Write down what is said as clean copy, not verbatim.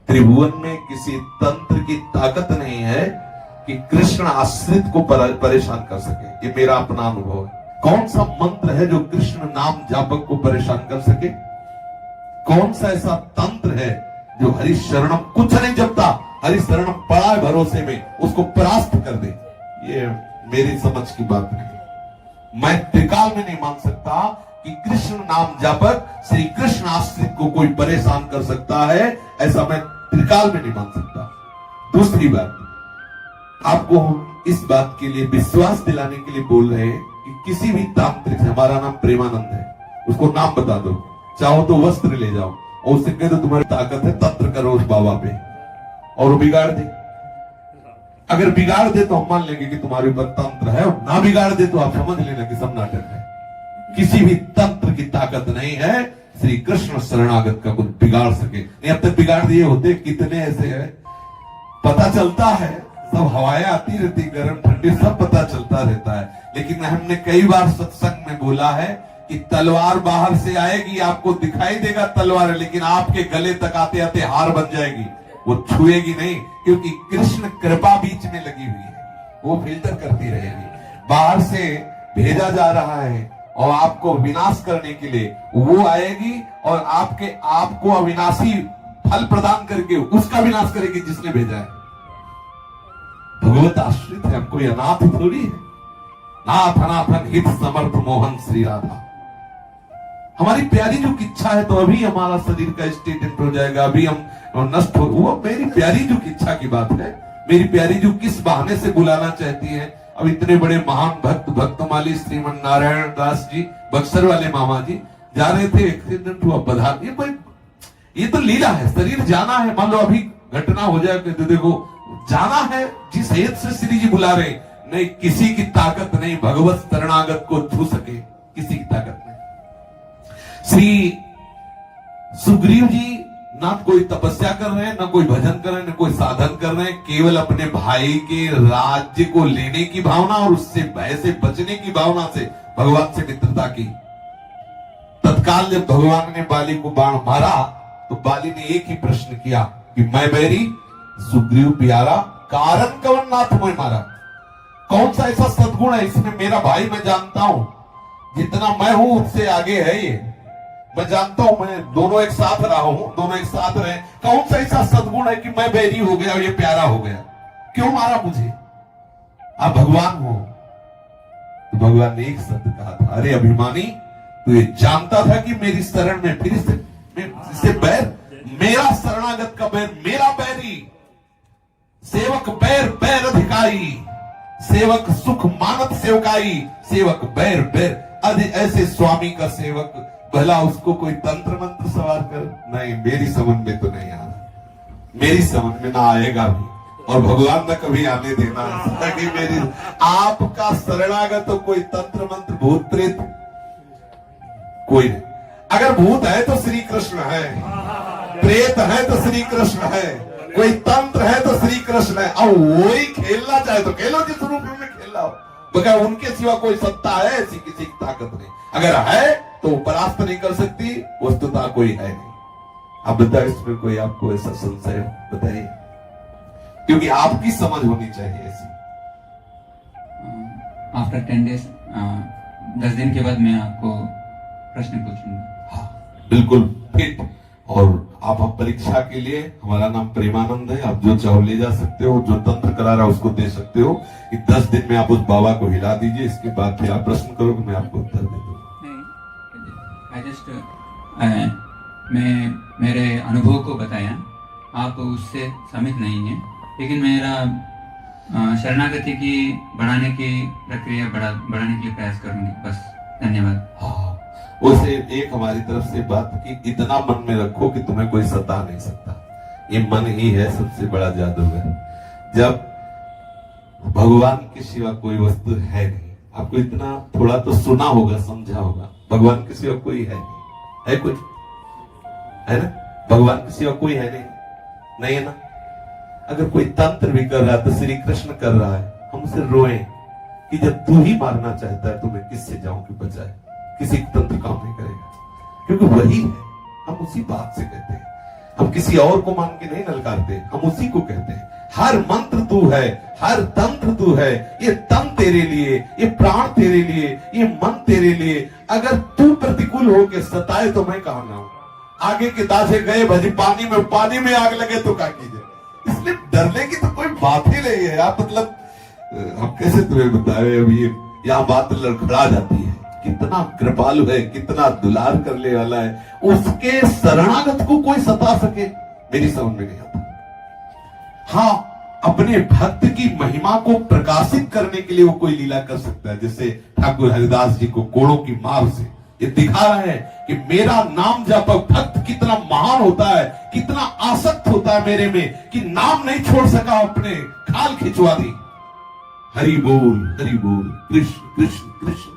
त्रिभुवन में किसी तंत्र की ताकत नहीं है कि कृष्ण आश्रित को परेशान कर सके। ये मेरा अपना अनुभव है। कौन सा मंत्र है जो कृष्ण नाम जापक को परेशान कर सके? कौन सा ऐसा तंत्र है जो हरि शरणम कुछ नहीं जपता, हरि शरणम पड़ा है भरोसे में, उसको परास्त कर दे? ये मेरी समझ की बात नहीं। मैं त्रिकाल में नहीं मान सकता कि कृष्ण नाम जापक श्री कृष्ण आश्रित को कोई परेशान कर सकता है, ऐसा मैं त्रिकाल में नहीं मान सकता। दूसरी बात, आपको हम इस बात के लिए विश्वास दिलाने के लिए बोल रहे हैं कि किसी भी तांत्रिक से, हमारा नाम प्रेमानंद है, उसको नाम बता दो, चाहो तो वस्त्र ले जाओ और उससे कह दो तुम्हारी ताकत है, तंत्र करो उस बाबा पे, और वो बिगाड़ दे। अगर बिगाड़ दे तो हम मान लेंगे कि तुम्हारे ऊपर तंत्र है, और ना बिगाड़ दे तो आप समझ लेना कि सब नाटक है। किसी भी तंत्र की ताकत नहीं है श्री कृष्ण शरणागत का कुछ बिगाड़ सके। नहीं, अब तक बिगाड़ दिए होते, कितने ऐसे हैं, पता चलता है, सब हवाएं आती रहती, गर्म ठंडी सब पता चलता रहता है। लेकिन हमने कई बार सत्संग में बोला है कि तलवार बाहर से आएगी, आपको दिखाई देगा तलवार, लेकिन आपके गले तक आते आते हार बन जाएगी, वो छुएगी नहीं, क्योंकि कृष्ण कृपा बीच में लगी हुई है, वो फिल्टर करती रहेगी। बाहर से भेजा जा रहा है और आपको विनाश करने के लिए वो आएगी और आपको अविनाशी फल प्रदान करके उसका विनाश करेगी जिसने भेजा है। भगवत आश्रित है, हम कोई अनाथ थोड़ी है। नाथ अनाथन हित समर्थ मोहन श्री राधा। हमारी प्यारी जो इच्छा है, तो अभी हमारा शरीर का स्टेट एंटर हो जाएगा, अभी हम नष्ट हो, वो मेरी प्यारी जो इच्छा की बात है। मेरी प्यारी जो किस बहाने से बुलाना चाहती है। अब इतने बड़े महान भक्तमाली श्रीमन नारायण दास जी, बक्सर वाले मामा जी जा रहे थे, एक्सीडेंट हुआ, बधार, ये तो लीला है। शरीर जाना है, मान लो अभी घटना हो जाए, तो देखो जाना है, जिस हेत से श्री जी बुला रहे, नहीं किसी की ताकत नहीं भगवत शरणागत को छू सके, किसी की ताकत नहीं। श्री सुग्रीव जी ना कोई तपस्या कर रहे हैं, ना कोई भजन कर रहे हैं, ना कोई साधन कर रहे हैं, केवल अपने भाई के राज्य को लेने की भावना और उससे भय से बचने की भावना से भगवान से मित्रता की। तत्काल जब भगवान ने बाली को बाण मारा, तो बाली ने एक ही प्रश्न किया कि मैं बैरी, सुग्रीव प्यारा, कारण कवन नाथ मोय मारा। कौन सा ऐसा सद्गुण है इसमें? मेरा भाई मैं जानता हूं, जितना मैं हूं उससे आगे है ये, मैं जानता हूं, मैं दोनों एक साथ रहा हूं, दोनों एक साथ रहे। कौन सा ऐसा सद्गुण है कि मैं बैरी हो गया और ये प्यारा हो गया? क्यों मारा मुझे? आप भगवान हो। तो भगवान ने एक शब्द कहा था, अरे अभिमानी, तू ये जानता था कि मेरी शरण में फिर इससे बैर, मेरा शरणागत का बैर, मेरा बैरी, सेवक बैर बैर अधिकारी, सेवक सुख मानत सेवकाई, सेवक बैर बैर ऐसे स्वामी का सेवक, भला उसको कोई तंत्र मंत्र सवार कर? नहीं, मेरी समझ में तो नहीं आ रहा, मेरी समझ में ना आएगा भी, और भगवान न कभी आने देना है कि मेरी आपका शरणागत तो कोई तंत्र मंत्र भूत प्रेत कोई नहीं। अगर भूत है तो श्री कृष्ण है, प्रेत है तो श्री कृष्ण है, कोई तंत्र है तो श्री कृष्ण है। अब वही खेलना चाहे तो खेलो, जिस रूप में खेलना हो, बगैर उनके सिवा कोई सत्ता है ऐसी किसी की ताकत नहीं। अगर है तो परास्त नहीं कर सकती, वस्तुतः कोई है नहीं। आप बताइए, इसमें कोई आपको ऐसा संशय बताइए, क्योंकि आपकी समझ होनी चाहिए ऐसी। आफ्टर 10 days 10 दिन के बाद मैं आपको प्रश्न पूछूंगा। हाँ, बिल्कुल फिट। और आप परीक्षा के लिए, हमारा नाम प्रेमानंद है, आप जो चाहो ले जा सकते हो, जो तंत्र करा रहा है उसको दे सकते हो। कि 10 दिन में आप उस बाबा को हिला दीजिए, इसके बाद फिर आप प्रश्न करोगे, मैं आपको उत्तर दे दूंगा। मैं मेरे अनुभव को बताया, आप उससे सहमत नहीं है, लेकिन मेरा शरणागति की बढ़ाने की प्रक्रिया बढ़ाने के लिए प्रयास करूंगी, बस। धन्यवाद। हाँ, उसे एक हमारी तरफ से बात की, इतना मन में रखो कि तुम्हें कोई सता नहीं सकता। ये मन ही है सबसे बड़ा जादूगर। जब भगवान के सिवा कोई वस्तु है नहीं, आपको इतना थोड़ा तो सुना होगा, समझा होगा, भगवान के सिवा कोई है नहीं, है कुछ है ना? भगवान के सिवा कोई है नहीं, नहीं है ना? अगर कोई तंत्र भी कर रहा है तो श्री कृष्ण कर रहा है, हम उसे रोएं कि जब तू ही मारना चाहता है तो मैं किससे जाऊं कि बचाए? किसी तंत्र काम नहीं करेगा, क्योंकि वही है, हम उसी बात से कहते हैं। हम किसी और को मान के नहीं ललकारते, हम उसी को कहते हैं। हर मंत्र तू है, हर तंत्र तू है, ये तन तेरे लिए, ये प्राण तेरे लिए, ये मन तेरे लिए। अगर तू प्रतिकूल होके सताए तो मैं कहां ना हूं। आगे के दासे गए भजी पानी में आग लगे तो क्या कीजिए। इसलिए डरने की तो कोई बात ही नहीं है। आप मतलब हम कैसे तुम्हें बताए, अभी यहाँ बात लड़खड़ा जाती है। कितना कृपालु है, कितना दुलार करने वाला है, उसके शरणागत को कोई सता सके मेरी समझ में नहीं आता। हाँ, अपने भक्त की महिमा को प्रकाशित करने के लिए वो कोई लीला कर सकता है, जैसे ठाकुर हरिदास जी को कोड़ों की मार से ये दिखा रहा है कि मेरा नाम जापक भक्त कितना महान होता है, कितना आसक्त होता है मेरे में, कि नाम नहीं छोड़ सका, अपने खाल खिंचवा दी। हरि बोल कृष्ण कृष्ण कृष्ण।